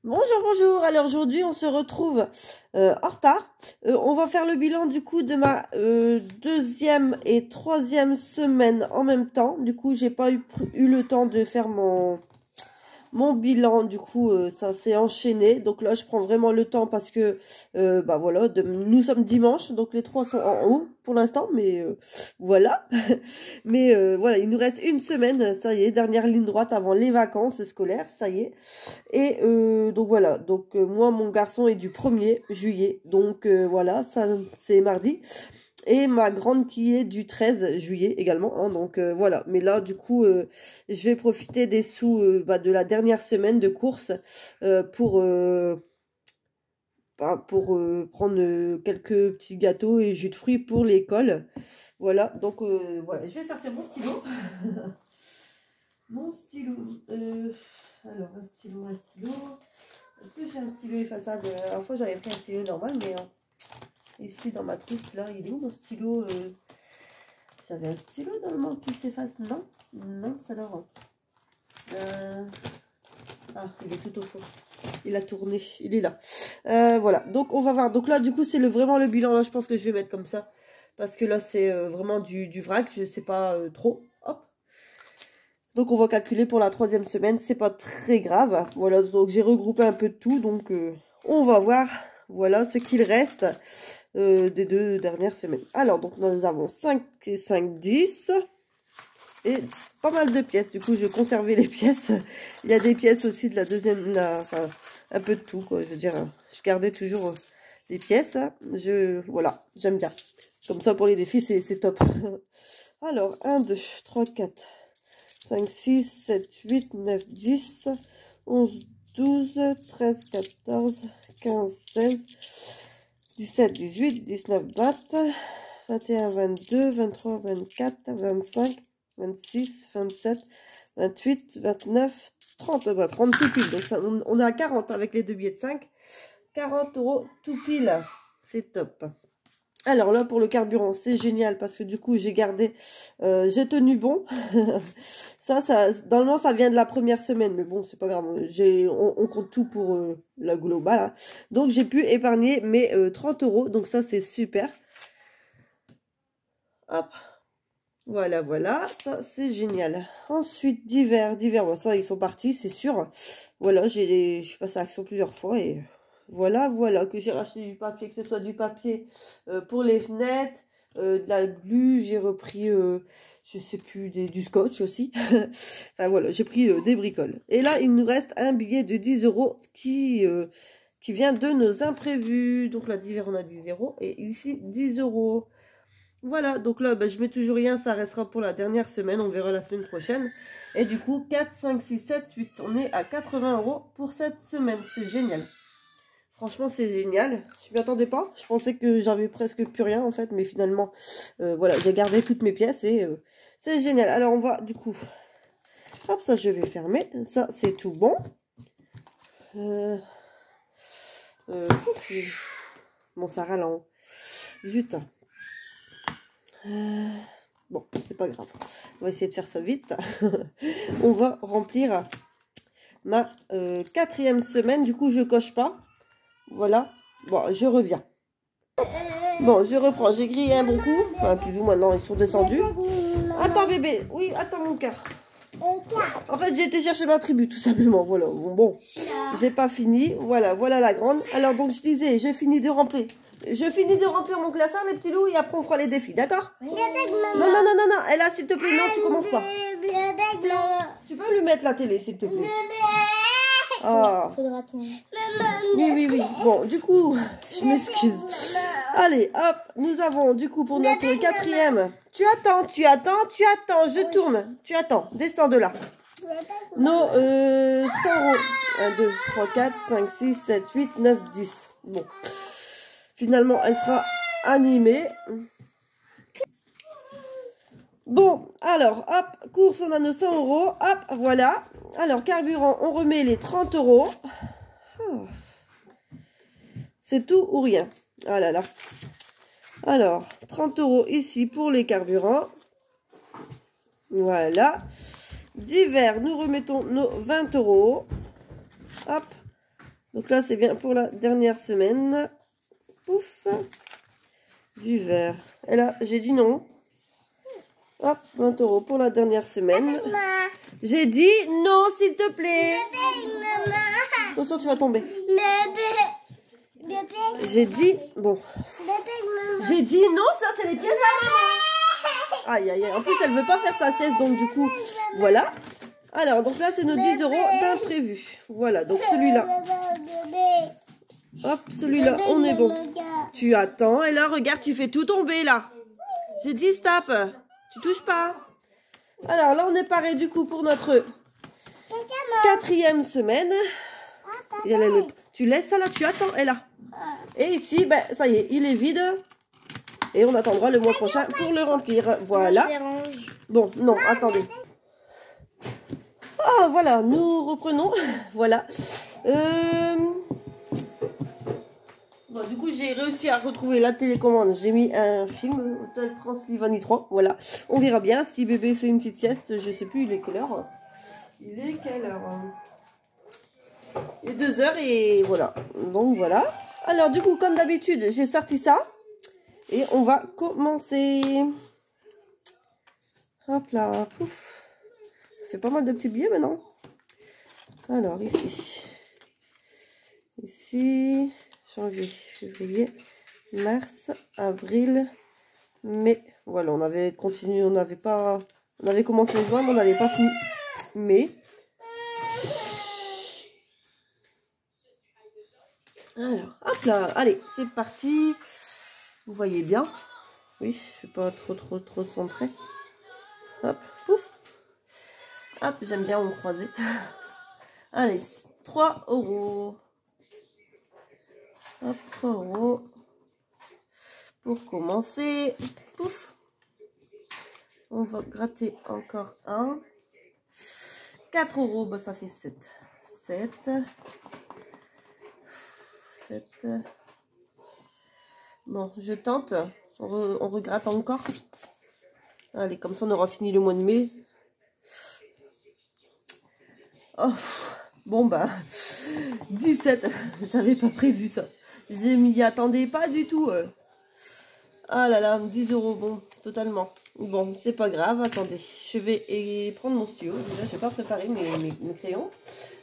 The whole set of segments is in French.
Bonjour, bonjour. Alors aujourd'hui, on se retrouve en retard. On va faire le bilan du coup de ma deuxième et troisième semaine en même temps. Du coup, j'ai pas eu le temps de faire mon bilan. Du coup, ça s'est enchaîné. Donc là, je prends vraiment le temps parce que, bah voilà, nous sommes dimanche. Donc les trois sont en haut pour l'instant. Mais voilà. Mais voilà, il nous reste une semaine. Ça y est, dernière ligne droite avant les vacances scolaires. Ça y est. Et donc voilà, donc moi mon garçon est du 1er juillet, donc voilà, ça c'est mardi. Et ma grande qui est du 13 juillet également, hein, donc voilà. Mais là du coup, je vais profiter des sous de la dernière semaine de course pour prendre quelques petits gâteaux et jus de fruits pour l'école. Voilà, donc voilà, je vais sortir mon stylo. Mon stylo, alors un stylo. Est-ce que j'ai un stylo effaçable? La dernière fois, j'avais pris un stylo normal, mais ici, dans ma trousse, là, il est où mon stylo? J'avais un stylo normalement qui s'efface, non? Non, ça leur rend. Ah, il est tout au fond. Il a tourné, il est là. Voilà, donc on va voir. Donc là, du coup, c'est vraiment le bilan. Là, je pense que je vais mettre comme ça. Parce que là, c'est vraiment du vrac. Je sais pas trop. Hop. Donc on va calculer pour la troisième semaine, c'est pas très grave. Voilà, donc j'ai regroupé un peu de tout, donc on va voir, voilà, ce qu'il reste des deux dernières semaines. Alors, donc nous avons 5 et 5, 10, et pas mal de pièces. Du coup, je vais conserver les pièces. Il y a des pièces aussi de la deuxième, enfin, un peu de tout, quoi. Je veux dire, je gardais toujours les pièces. Voilà, j'aime bien. Comme ça, pour les défis, c'est top. Alors, 1, 2, 3, 4... 5, 6, 7, 8, 9, 10, 11, 12, 13, 14, 15, 16, 17, 18, 19, 20, 21, 22, 23, 24, 25, 26, 27, 28, 29, 30. 30 tout pile. Donc ça, on est à 40 avec les deux billets de 5. 40 € tout pile. C'est top. Alors là, pour le carburant, c'est génial parce que du coup, j'ai gardé, j'ai tenu bon. ça, normalement, ça vient de la première semaine, mais bon, c'est pas grave. On compte tout pour la globale. Hein. Donc, j'ai pu épargner mes 30 €. Donc, ça, c'est super. Hop. Voilà, voilà. Ça, c'est génial. Ensuite, divers. Bon, ça, ils sont partis, c'est sûr. Voilà, je suis passée à l'action plusieurs fois et... Voilà, que j'ai racheté du papier, que ce soit du papier pour les fenêtres, de la glu, j'ai repris, je sais plus, du scotch aussi. Enfin voilà, j'ai pris des bricoles. Et là, il nous reste un billet de 10 € qui vient de nos imprévus. Donc là, d'hiver, on a 10 € et ici, 10 €. Voilà, donc là, je mets toujours rien, ça restera pour la dernière semaine, on verra la semaine prochaine. Et du coup, 4, 5, 6, 7, 8, on est à 80 € pour cette semaine, c'est génial. Franchement, c'est génial. Je m'y attendais pas. Je pensais que j'avais presque plus rien en fait. Mais finalement, voilà, j'ai gardé toutes mes pièces et c'est génial. Alors, on va du coup... Hop, ça, je vais fermer. Ça, c'est tout bon. Bon, ça rallonge. Zut. Bon, c'est pas grave. On va essayer de faire ça vite. On va remplir ma quatrième semaine. Du coup, je coche pas. Voilà, bon, je reviens. Bon, je reprends, j'ai grillé un bon coup. Enfin, plus ou moins, non, ils sont descendus. Attends, bébé, oui, attends, mon cœur. En fait, j'ai été chercher ma tribu, tout simplement. Voilà, bon, j'ai pas fini. Voilà la grande. Alors, donc, je disais, je finis de remplir mon classeur, les petits loups, et après, on fera les défis, d'accord? Non. Et là, s'il te plaît, non, tu commences pas. Tu peux lui mettre la télé, s'il te plaît. Ah. Oui. Bon, du coup, je m'excuse. Allez, hop, nous avons du coup pour notre quatrième. Tu attends, je tourne. Tu attends, descends de là. Nos 100 €. 1, 2, 3, 4, 5, 6, 7, 8, 9, 10. Bon. Finalement, elle sera animée. Bon, alors, hop, course, on a nos 100 €. Hop, voilà. Alors, carburant, on remet les 30 €. Oh. C'est tout ou rien. Ah là là. Alors, 30 € ici pour les carburants. Voilà. Divers, nous remettons nos 20 €. Hop. Donc là, c'est bien pour la dernière semaine. Pouf. Du vert. Et là, j'ai dit non. Hop, 20 € pour la dernière semaine. J'ai dit non, s'il te plaît. Attention, tu vas tomber. J'ai dit, bon. J'ai dit non, ça c'est les pièces à maman. Aïe, aïe, aïe. En plus, elle veut pas faire sa sieste, donc du coup, voilà. Alors, donc là, c'est nos 10 € d'imprévu. Voilà, donc celui-là. Hop, celui-là, on est bon. Tu attends, et là, regarde, tu fais tout tomber, là. J'ai dit stop. Tu touches pas. Alors, là, on est paré, du coup, pour notre 4e semaine. Tu laisses ça, là, tu attends, et là. Et ici, ben, ça y est, il est vide. Et on attendra le mois prochain pour le remplir. Voilà. Bon, non, attendez. Ah, voilà, nous reprenons. Voilà. Bon, du coup, j'ai réussi à retrouver la télécommande. J'ai mis un film, Hôtel Transylvanie 3. Voilà. On verra bien si bébé fait une petite sieste. Je sais plus, il est quelle heure? Il est quelle heure? Il est 2 h et voilà. Donc, voilà. Alors, du coup, comme d'habitude, j'ai sorti ça. Et on va commencer. Hop là. Pouf. Ça fait pas mal de petits billets maintenant. Alors, ici. Ici. Janvier, février, mars, avril, mai. Voilà, on avait continué, on avait commencé juin, mais on n'avait pas fini mai. Alors, hop là, allez, c'est parti. Vous voyez bien. Oui, je suis pas trop centrée. Hop, pouf. Hop, j'aime bien en croiser. Allez, 3 €. Hop, 3 € pour commencer. Pouf. On va gratter encore un. 4 €, bah, ça fait 7. 7. 7. Bon, je tente. On regratte encore. Allez, comme ça, on aura fini le mois de mai. Oh, bon, bah, 17. J'avais pas prévu ça. Je m'y attendais pas du tout. Ah là là, 10 €, bon, totalement. Bon, c'est pas grave, attendez. Je vais prendre mon stylo. Déjà, je n'ai pas préparé mes crayons.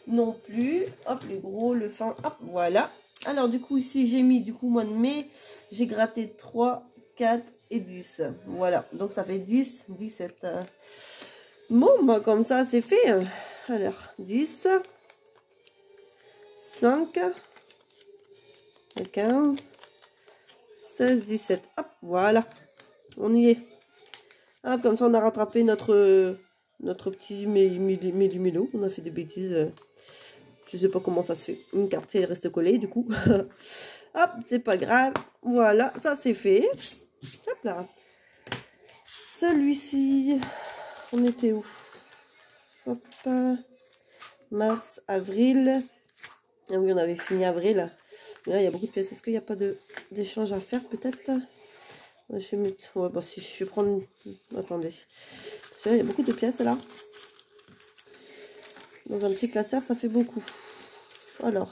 Non plus. Hop, le gros, le fin. Hop, voilà. Alors, du coup, ici, j'ai mis, du coup, mois de mai. J'ai gratté 3, 4 et 10. Voilà. Donc, ça fait 10, 17. Bon, bah, comme ça, c'est fait. Alors, 10, 5, 15, 16, 17. Hop, voilà. On y est. Ah, comme ça, on a rattrapé notre petit mélo. On a fait des bêtises. Je sais pas comment ça se fait. Une carte elle reste collée, du coup. Hop, c'est pas grave. Voilà, ça c'est fait. Hop là. Celui-ci, on était où? Hop. Mars, avril. Ah oui, on avait fini avril. Mais là, il y a beaucoup de pièces. Est-ce qu'il n'y a pas d'échange à faire, peut-être? Je vais mettre... Ouais, bon, si je vais prendre... Attendez. Parce que là, il y a beaucoup de pièces, là. Dans un petit classeur, ça fait beaucoup. Alors,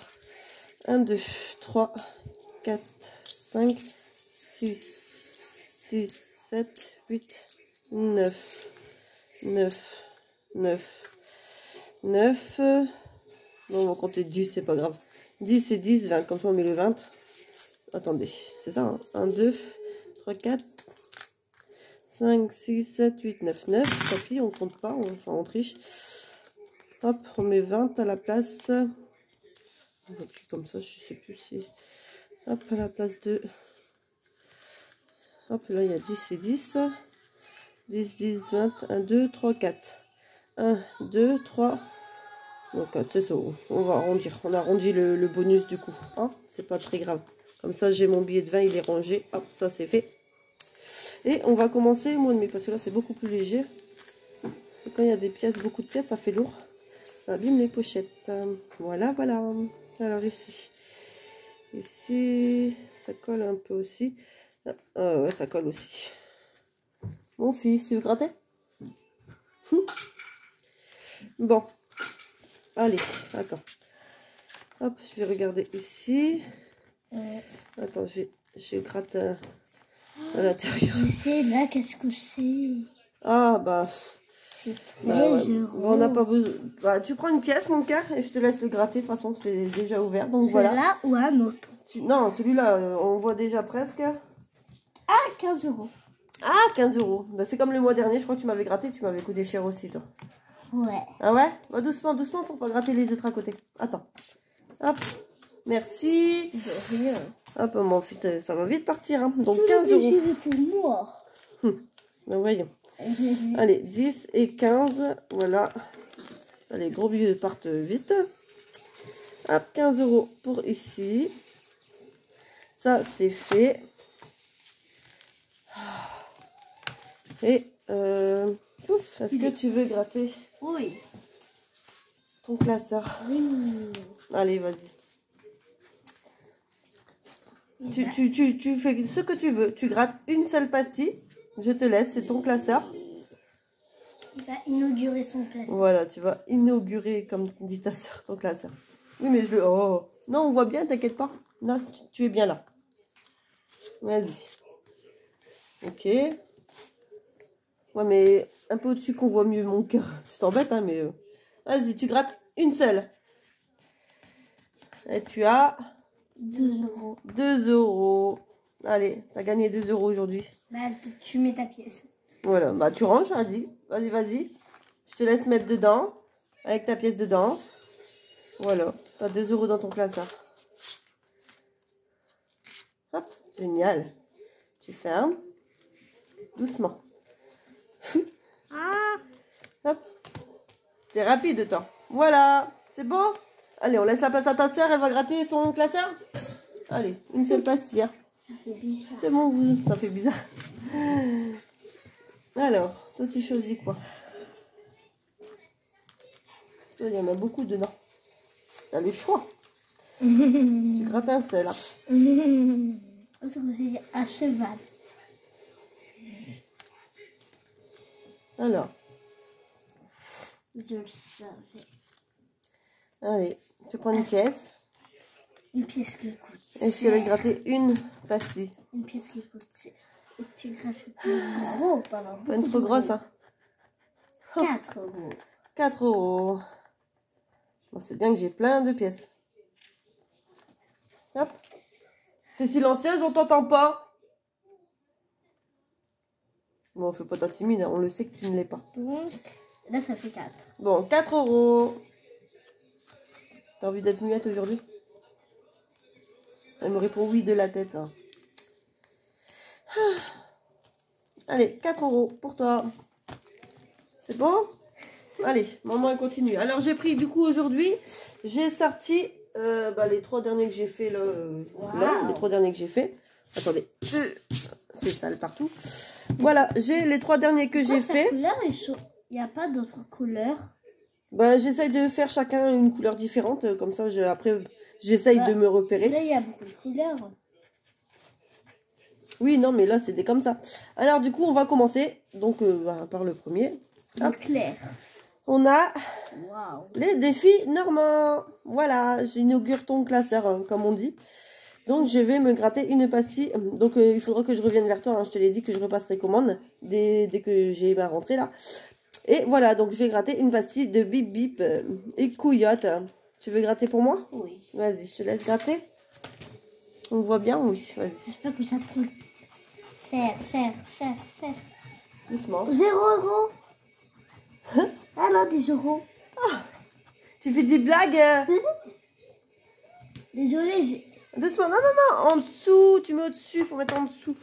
1, 2, 3, 4, 5, 6, 7, 8, 9. 9. Bon, on va compter 10, c'est pas grave. 10 et 10, 20. Comme ça, on met le 20. Attendez, c'est ça, hein. 1, 2, 3, 4, 5, 6, 7, 8, 9, 9. Tant pis, on compte pas, enfin, on triche. Hop, on met 20 à la place. Comme ça, je sais plus si... Hop, à la place de... Hop, là, il y a 10 et 10. 10, 10, 20, 1, 2, 3, 4. 1, 2, 3... Donc, 4, c'est ça. On va arrondir. On arrondit le bonus, du coup. Hein, c'est pas très grave. Comme ça, j'ai mon billet de 20, il est rangé. Hop, ça, c'est fait. Et on va commencer au mois de mai, parce que là, c'est beaucoup plus léger. Quand il y a des pièces, beaucoup de pièces, ça fait lourd. Ça abîme les pochettes. Voilà, voilà. Alors ici, ça colle un peu aussi. Ouais, ça colle aussi. Mon fils, tu veux gratter? Bon, allez, attends. Hop, je vais regarder ici. Attends, je gratte à l'intérieur. Je sais, là, qu'est-ce que c'est? Ah, bah... C'est 13 Bah, ouais. euros. Bah, on n'a pas besoin... Bah, tu prends une pièce, mon cœur, et je te laisse le gratter. De toute façon, c'est déjà ouvert, donc voilà. Celui-là ou un autre? Non, celui-là, on voit déjà presque. Ah, 15 euros. Ah, 15 euros. Bah, c'est comme le mois dernier, je crois que tu m'avais gratté, tu m'avais coûté cher aussi, toi. Ouais. Ah ouais? Bah, doucement, doucement pour pas gratter les autres à côté. Attends. Hop. Merci. De rien. Hop, mon fils, ça va vite partir. Hein. Donc Tout 15 le euros. plaisir est pour moi. Ben, voyons. Allez, 10 et 15. Voilà. Allez, gros billets partent vite. Hop, 15 euros pour ici. Ça, c'est fait. Et, pouf, est-ce que tu veux gratter Oui. ton classeur? Oui. Allez, vas-y. Tu fais ce que tu veux. Tu grattes une seule pastille. Je te laisse, c'est ton classeur. Il va inaugurer son classeur. Voilà, tu vas inaugurer, comme dit ta soeur, ton classeur. Oui, mais je le... Oh, non, on voit bien, t'inquiète pas. Là, tu es bien là. Vas-y. Ok. Ouais, mais un peu au-dessus qu'on voit mieux mon cœur. Je t'embête, hein, mais... Vas-y, tu grattes une seule. Et tu as... 2 euros. 2 euros. Allez, t'as gagné 2 euros aujourd'hui. Bah, tu mets ta pièce. Voilà, bah tu ranges, vas-y. Vas-y, vas-y. Je te laisse mettre dedans. Avec ta pièce dedans. Voilà, t'as 2 euros dans ton classeur. Hop, génial. Tu fermes. Doucement. Hop. T'es rapide, toi. Voilà, c'est bon. Allez, on laisse la place à ta soeur, elle va gratter son classeur. Allez, une seule pastille. Hein. Ça fait bizarre. C'est bon, vous, ça fait bizarre. Alors, toi, tu choisis quoi? Toi, il y en a beaucoup dedans. T'as le choix. Tu grattes un seul. Hein. C'est à cheval. Alors, Je le savais. allez, tu prends une pièce. Une pièce qui coûte Et tu vas gratter une pastille. Une pièce qui coûte cher. Et tu grattes plus gros, pas avoir Pas une beaucoup trop de grosse, gros. hein. 4 euros. 4 euros. Bon, c'est bien que j'ai plein de pièces. Hop. T'es silencieuse, on t'entend pas. Bon, fais pas ta timide, hein, on le sait que tu ne l'es pas. Donc, là, ça fait 4. Bon, 4 euros. T'as envie d'être muette aujourd'hui? Elle me répond oui de la tête. Hein. Allez, 4 euros pour toi. C'est bon? Allez, maman, elle continue. Alors, j'ai pris, du coup, aujourd'hui, j'ai sorti les 3 derniers que j'ai fait. Là, les 3 derniers que j'ai fait. Attendez, c'est sale partout. Voilà, j'ai les 3 derniers que j'ai fait. Il n'y a pas d'autres couleurs. Ben, j'essaye de faire chacun une couleur différente. Comme ça, après, j'essaye de me repérer. Là, il y a beaucoup de couleurs. Oui, non, mais là, c'était comme ça. Alors, du coup, on va commencer. Donc, par le premier. En clair. On a Waouh. les défis normands. Voilà, j'inaugure ton classeur, hein, comme on dit. Donc, je vais me gratter une pastille. Donc, il faudra que je revienne vers toi. Hein. Je te l'ai dit que je repasserai commande dès que j'ai ma rentrée, là. Et voilà, donc je vais gratter une pastille de Bip Bip et Couillotte. Tu veux gratter pour moi? Oui. Vas-y, je te laisse gratter. On voit bien? Oui, vas-y. J'espère que ça te... Serre. Doucement. 0 euros. Ah non, 10 euros. Ah, tu fais des blagues Désolée, j'ai... Doucement, non, en dessous, tu mets au-dessus, faut mettre en dessous.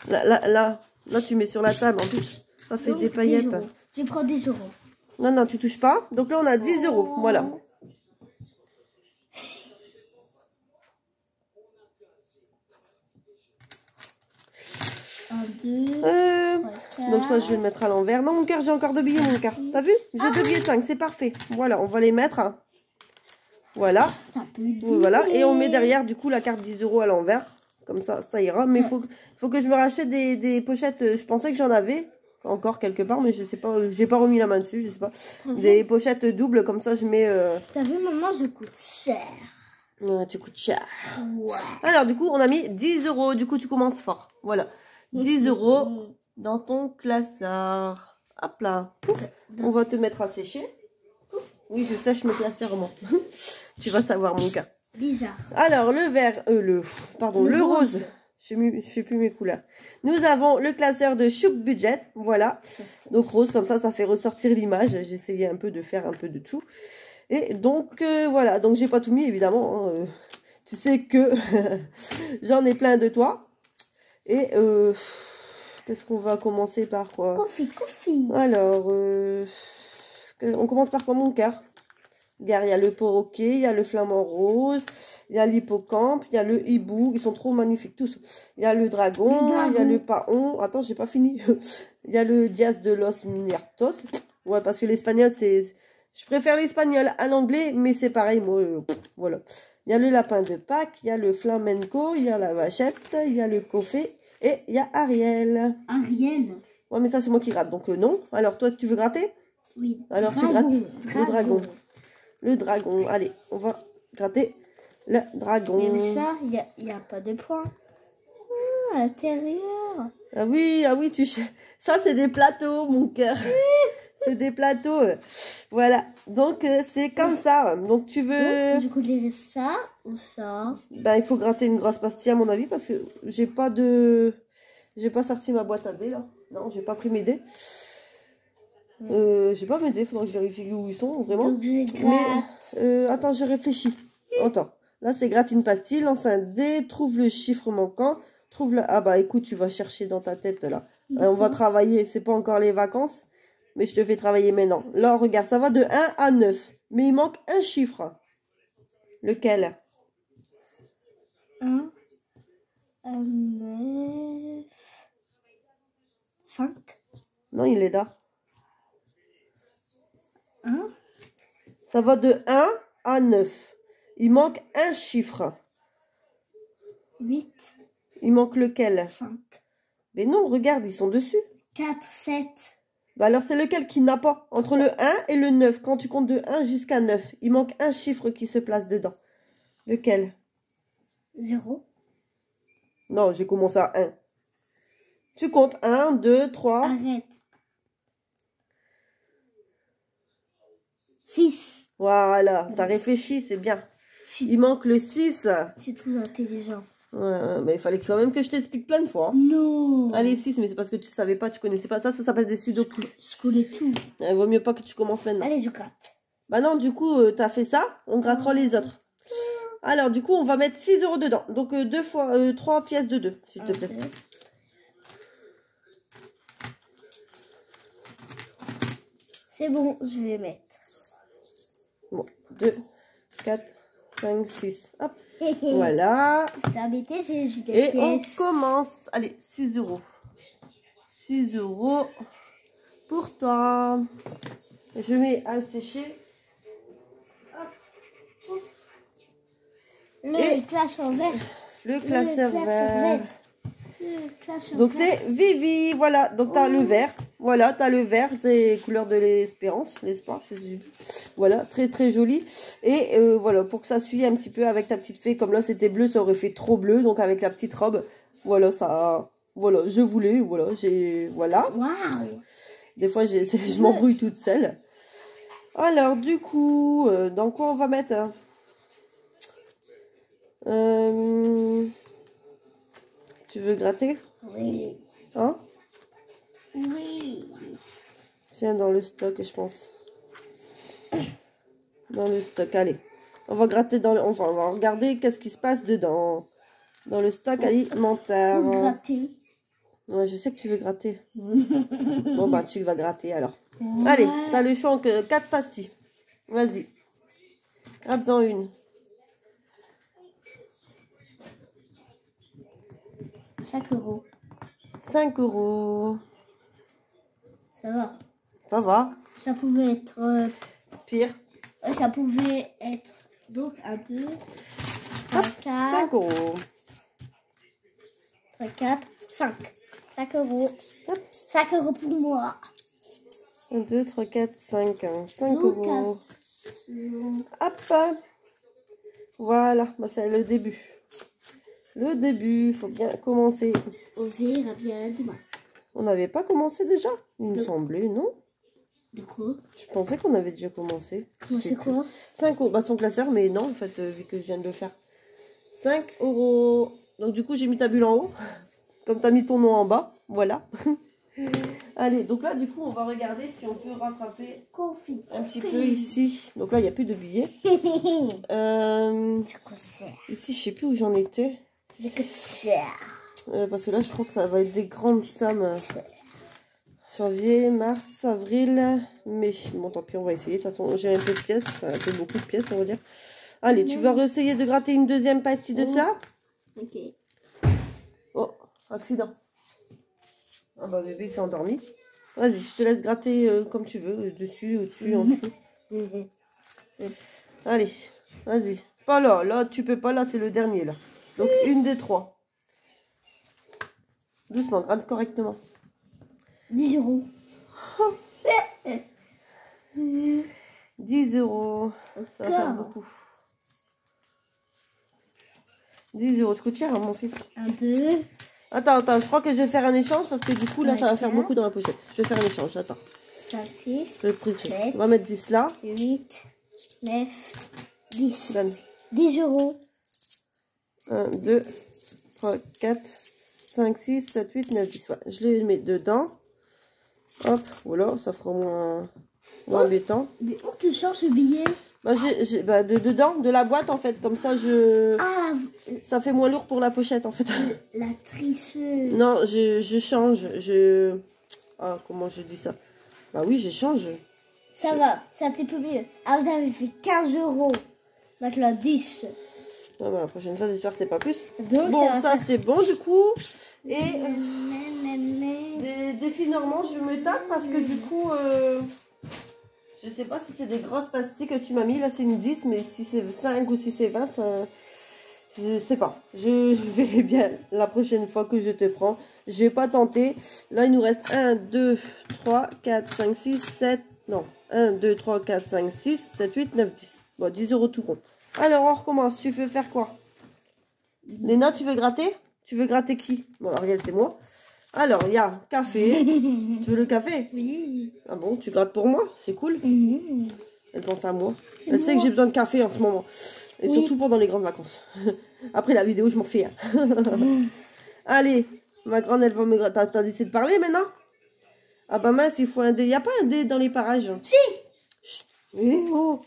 Là, tu mets sur la table, en plus, ça fait Donc, des paillettes. 10 euros. Je prends 10 euros. Non, tu touches pas. Donc là, on a 10 euros, voilà. Un, 2, 3, 4. Donc ça, je vais le mettre à l'envers. Non, mon cœur, j'ai encore 2 billets, mon cœur. T'as vu? J'ai 2 billets de 5, c'est parfait. Voilà, on va les mettre. Voilà. Ça peut être Voilà, et on met derrière, du coup, la carte 10 euros à l'envers. Comme ça, ça ira. Mais il faut que je me rachète des pochettes. Je pensais que j'en avais encore quelque part, mais je sais pas. J'ai pas remis la main dessus, je sais pas. Des pochettes doubles, comme ça, je mets... T'as vu, maman, je coûte cher. Ouais, tu coûtes cher. Ouais. Alors, du coup, on a mis 10 euros. Du coup, tu commences fort. Voilà. 10 euros dans ton classeur. Hop là. Pouf. On va te mettre à sécher. Pouf. Oui, je sèche mes classeurs, moi. Tu vas savoir mon cas. Bizarre. Alors, le vert, le rose. Je fais plus mes couleurs. Nous avons le classeur de Chouk Budget. Voilà. Donc, rose, comme ça fait ressortir l'image. J'ai essayé un peu de faire un peu de tout. Et donc, voilà. Donc, j'ai pas tout mis, évidemment. Hein. Tu sais que j'en ai plein de toi. Et qu'est-ce qu'on va commencer par quoi? Coffee. Alors, on commence par quoi, mon cœur? Regarde, il y a le perroquet, il y a le flamant rose, il y a l'hippocampe, il y a le hibou. Ils sont trop magnifiques tous. Il y a le dragon, il y a le paon. Attends, j'ai pas fini. Il y a le dias de los muertos. Ouais, parce que l'espagnol, c'est... Je préfère l'espagnol à l'anglais, mais c'est pareil, moi, voilà. Il y a le lapin de Pâques, il y a le flamenco, il y a la vachette, il y a le coffet et il y a Ariel. Ariel? Ouais, mais ça, c'est moi qui gratte, donc non. Alors, toi, tu veux gratter? Oui. Alors, tu grattes le dragon. Le dragon. Allez, on va gratter le dragon. Mais ça, il n'y a pas de points. À l'intérieur. Ah oui, ça, c'est des plateaux, mon cœur. C'est des plateaux. Voilà. Donc, c'est comme ça. Donc, tu veux... Donc, je voulais ça ou ça? Ben, il faut gratter une grosse pastille, à mon avis, parce que j'ai pas sorti ma boîte à dés, là. Non, j'ai pas pris mes dés. J'ai pas mes dés, faudrait que je vérifie où ils sont, vraiment. Donc, je gratte. Mais, attends, je réfléchis. Attends. Là, c'est gratte une pastille, lance un dé, trouve le chiffre manquant, trouve le... Ah bah, écoute, tu vas chercher dans ta tête, là. On va travailler, c'est pas encore les vacances. Mais je te fais travailler maintenant. Là, regarde, ça va de 1 à 9. Mais il manque un chiffre. Lequel? 1, 9, 5. Non, il est là. 1. Ça va de 1 à 9. Il manque un chiffre. 8. Il manque lequel? 5. Mais non, regarde, ils sont dessus. 4, 7. Bah alors, c'est lequel qui n'a pas? Entre le 1 et le 9. Quand tu comptes de 1 jusqu'à 9, il manque un chiffre qui se place dedans. Lequel? 0. Non, j'ai commencé à 1. Tu comptes 1, 2, 3. Arrête. 6. Voilà, t'as réfléchi, c'est bien. Il manque le 6. C'est trop intelligent. Ouais, mais il fallait quand même que je t'explique plein de fois. Hein. Non. Allez, 6, mais c'est parce que tu savais pas, tu connaissais pas ça. Ça s'appelle des sudoku. Je connais tout. Il vaut mieux pas que tu commences maintenant. Allez, je gratte. Bah non, du coup, t'as fait ça. On grattera les autres. Alors, du coup, on va mettre 6 euros dedans. Donc, 3 pièces de 2, s'il te plaît. C'est bon, je vais mettre. Bon, 2, 4, 5, 6. Hop. Voilà. C'est embêté, j'ai des Et pièces. on commence. Allez, 6 euros. 6 euros pour toi. Je mets à sécher. Hop. Ouf. Le classeur vert. Le classeur vert. Le classeur Donc vert. c'est Vivi, voilà. Donc tu as le vert. Voilà, tu as le vert, c'est couleur de l'espérance, l'espoir, je sais. Voilà, très très joli. Et voilà, pour que ça suive un petit peu avec ta petite fée, comme là c'était bleu, ça aurait fait trop bleu. Donc avec la petite robe, voilà, ça, voilà, je voulais, voilà, voilà. Waouh. Des fois, je m'embrouille toute seule. Alors, du coup, dans quoi on va mettre hein Tu veux gratter? Oui. Hein? Oui. Tiens, dans le stock, je pense. Dans le stock, allez. On va gratter on va regarder qu'est-ce qui se passe dedans. Dans le stock alimentaire. Pour gratter. Ouais, je sais que tu veux gratter. Bon, bah, tu vas gratter alors. Ouais. Allez, t'as le choix que 4 pastilles. Vas-y. Gratte-en une. 5 euros. 5 euros. Ça va. Ça va. Ça pouvait être... Pire. Ça pouvait être... Donc, 1, 2, 3, 4... 5 euros. 3, 4, 5. 5 euros. 5 euros pour moi. 1, 2, 3, 4, 5. 5 Donc, euros. Hop. Voilà, bah, c'est le début. Le début, il faut bien commencer. On verra bien demain. On n'avait pas commencé déjà? Il me Non. semblait, non? De quoi? Je pensais qu'on avait déjà commencé. Moi, c'est quoi? 5 euros. Bah, son classeur, mais non, en fait, vu que je viens de le faire. 5 euros. Donc, du coup, j'ai mis ta bulle en haut. Comme tu as mis ton nom en bas. Voilà. Allez, donc là, du coup, on va regarder si on peut rattraper un petit peu ici. Donc là, il n'y a plus de billets. C'est quoi ça? Ici, je sais plus où j'en étais. C'est quoi ça? Parce que là, je crois que ça va être des grandes sommes. Janvier, mars, avril, mai. Bon, tant pis, on va essayer. De toute façon, j'ai un peu de pièces. Enfin, un peu beaucoup de pièces, on va dire. Allez, tu vas essayer de gratter une deuxième pastille de ça. Ok. Oh, accident. Ah bah, bébé s'est endormi. Vas-y, je te laisse gratter comme tu veux. Dessus, au-dessus, en dessous. Allez, vas-y. Pas là, là, tu peux pas. Là, c'est le dernier, là. Donc, une des 3. Doucement, gratte correctement. 10 euros. 10 euros. Ça va faire beaucoup. 10 euros. Tu coûtes cher, hein, mon fils. 1, 2, Attends, je crois que je vais faire un échange parce que du coup, là, ça va faire beaucoup dans la pochette. Je vais faire un échange, attends. 5, 6, Le prix, 7, on va mettre 10 là. 8, 9, 10. Donne. 10 euros. 1, 2, 3, 4, 5, 6, 7, 8, 9, 10. Ouais, je les mets dedans. Hop, voilà, ça fera moins embêtant. Mais où tu changes le billet? Bah, dedans, de la boîte en fait, comme ça ça fait moins lourd pour la pochette en fait. La tricheuse. Non, je change, ah, comment je dis ça? Bah oui, j'échange. Ça va, c'est un petit peu mieux. Ah, vous avez fait 15 euros. Maintenant 10. Ah, bah, la prochaine fois, j'espère que c'est pas plus. Donc, Bon, ça c'est bon du coup. Et Mais... des filles normands, je me tape parce que du coup, je sais pas si c'est des grosses pastilles que tu m'as mis. Là, c'est une 10, mais si c'est 5 ou si c'est 20, je sais pas. Je verrai bien la prochaine fois que je te prends. Je vais pas tenter. Là, il nous reste 1, 2, 3, 4, 5, 6, 7. Non, 1, 2, 3, 4, 5, 6, 7, 8, 9, 10. Bon, 10 euros tout compte. Alors, on recommence. Tu veux faire quoi? Léna, tu veux gratter? Tu veux gratter qui? Bon, Ariel, c'est moi. Alors, il y a café. Tu veux le café? Oui. Ah bon, tu grattes pour moi? C'est cool. Elle pense à moi. Elle sait que j'ai besoin de café en ce moment. Et surtout pendant les grandes vacances. Après la vidéo, je m'en fais. Allez, ma grande, elle va me gratter. T'as décidé de parler maintenant? Ah bah mince, il faut un dé. Il n'y a pas un dé dans les parages? Si. Chut. Eh oh.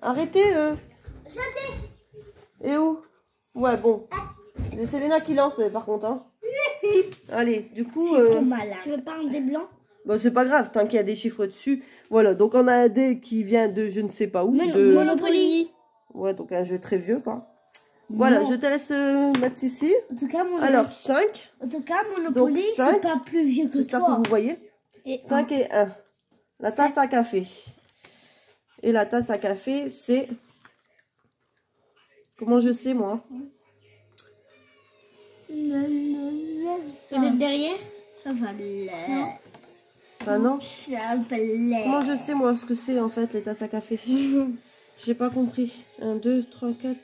Arrêtez. Et où? Ouais, bon. C'est Léna qui lance, par contre. Hein. Allez, du coup... Tu veux pas un dé blanc? Bah, c'est pas grave, tant qu'il y a des chiffres dessus. Voilà, donc on a un dé qui vient de je ne sais pas où. Monopoly. Ouais, donc un jeu très vieux, quoi. Voilà, je te laisse mettre ici. En tout cas, Alors, 5. En tout cas, Monopoly, c'est pas plus vieux que J'espère toi. que vous voyez. Et 5 et 1. La tasse à café. Et la tasse à café, c'est... Comment je sais, moi? Peut-être derrière? Ça va là. Ah non? Ça va là. Comment je sais, moi, ce que c'est, en fait, les tasses à café? J'ai pas compris. 1, 2, 3, 4.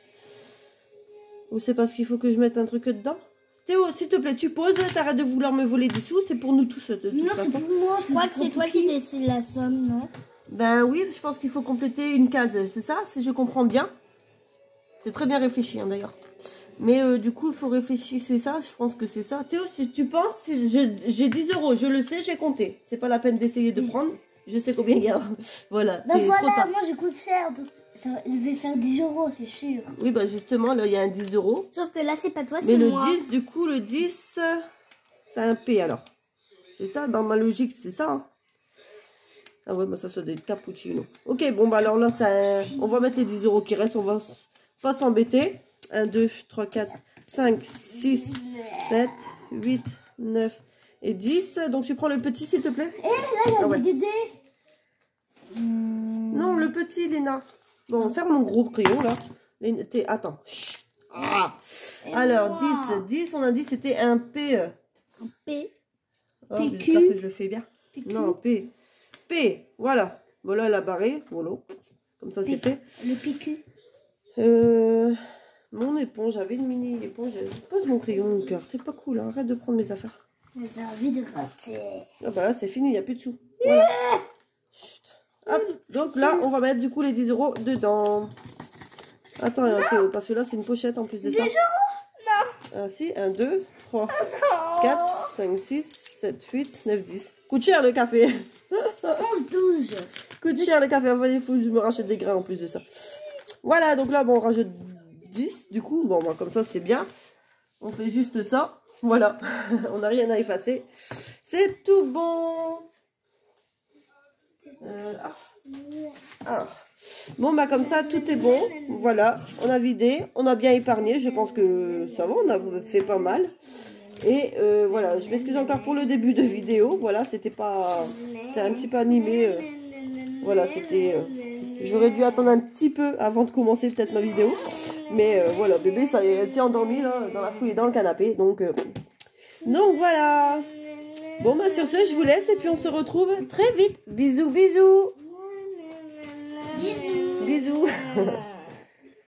Ou c'est parce qu'il faut que je mette un truc dedans? Théo, s'il te plaît, tu poses, t'arrêtes de vouloir me voler des sous, c'est pour nous tous, de toute Non, façon. c'est pour moi. Je crois que c'est toi qui décides la somme, non? Ben oui, je pense qu'il faut compléter une case, c'est ça, si je comprends bien. C'est très bien réfléchi, hein, d'ailleurs. Mais du coup, il faut réfléchir, c'est ça, je pense que c'est ça. Théo, si tu penses, j'ai 10 euros, je le sais, j'ai compté. C'est pas la peine d'essayer de prendre, je sais combien il y a. Voilà, Ben voilà, moi je coûte cher, donc je vais faire 10 euros, c'est sûr. Oui, bah justement, là, il y a un 10 euros. Sauf que là, c'est pas toi, c'est moi. Mais le 10, du coup, le 10, c'est un P, alors. C'est ça, dans ma logique, c'est ça, hein. Ah ouais, bah ça doit être cappuccino. Ok, bon, bah alors là, on va mettre les 10 euros qui restent, on va pas s'embêter. 1, 2, 3, 4, 5, 6, 7, 8, 9 et 10. Donc, tu prends le petit, s'il te plaît. Et là, il y a des dés. Non, le petit, Léna. Bon, ferme mon gros crayon, là. Attends. Chut. Ah. Alors, 10, on a dit c'était un P. Un P. Oh, j'espère que je le fais bien. PQ. Non, P. P, voilà. Voilà la barrée. Voilà. Comme ça, c'est fait. Le PQ. Mon éponge, j'avais une mini éponge. Pose mon crayon, mon cœur. T'es pas cool, hein. Arrête de prendre mes affaires. J'ai envie de gratter. Ah bah là, c'est fini, il n'y a plus de sous. Voilà. Chut. Hop, donc là, on va mettre du coup les 10 € dedans. Attends, Théo, parce que là, c'est une pochette en plus de ça. 10 € Non. Si, 1, 2, 3, 4, 5, 6, 7, 8, 9, 10. Coûte cher le café. 11, 12. Coûte cher le café. Enfin, il faut que je me rachète des grains en plus de ça. Voilà, donc là, bon, on rajoute 10. Du coup, bon, bah, comme ça, c'est bien. On fait juste ça. Voilà. On n'a rien à effacer. C'est tout bon. Bon, bah, comme ça, tout est bon. Voilà. On a vidé. On a bien épargné. Je pense que ça va. On a fait pas mal. Et voilà, je m'excuse encore pour le début de vidéo. Voilà, c'était un petit peu animé. Voilà, c'était... J'aurais dû attendre un petit peu avant de commencer peut-être ma vidéo. Mais voilà, bébé, ça s'est endormi là, dans la foulée, dans le canapé. Donc voilà. Bon, bah sur ce, je vous laisse et puis on se retrouve très vite. Bisous, bisous. Bisous. Bisous.